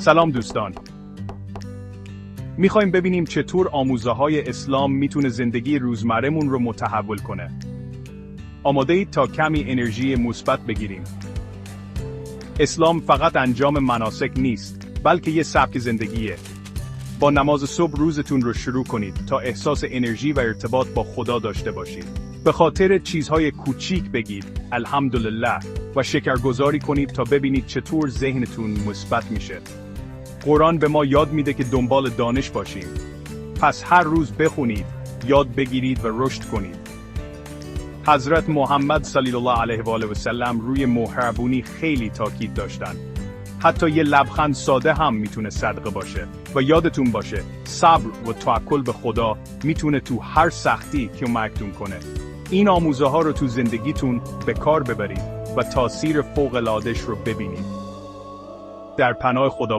سلام دوستان. میخوایم ببینیم چطور آموزه‌های اسلام میتونه زندگی روزمره‌مون رو متحول کنه. آماده اید تا کمی انرژی مثبت بگیریم؟ اسلام فقط انجام مناسک نیست، بلکه یه سبک زندگیه. با نماز صبح روزتون رو شروع کنید تا احساس انرژی و ارتباط با خدا داشته باشید. به خاطر چیزهای کوچیک بگید الحمدلله و شکرگزاری کنید تا ببینید چطور ذهنتون مثبت میشه. قرآن به ما یاد میده که دنبال دانش باشیم. پس هر روز بخونید، یاد بگیرید و رشد کنید. حضرت محمد صلی الله علیه و آله و سلم روی مهربونی خیلی تاکید داشتن. حتی یه لبخند ساده هم میتونه صدقه باشه. و یادتون باشه صبر و توکل به خدا میتونه تو هر سختی کمکتون کنه. این آموزه ها رو تو زندگیتون به کار ببرید و تاثیر فوق العاده‌اش رو ببینید. در پناه خدا باشید.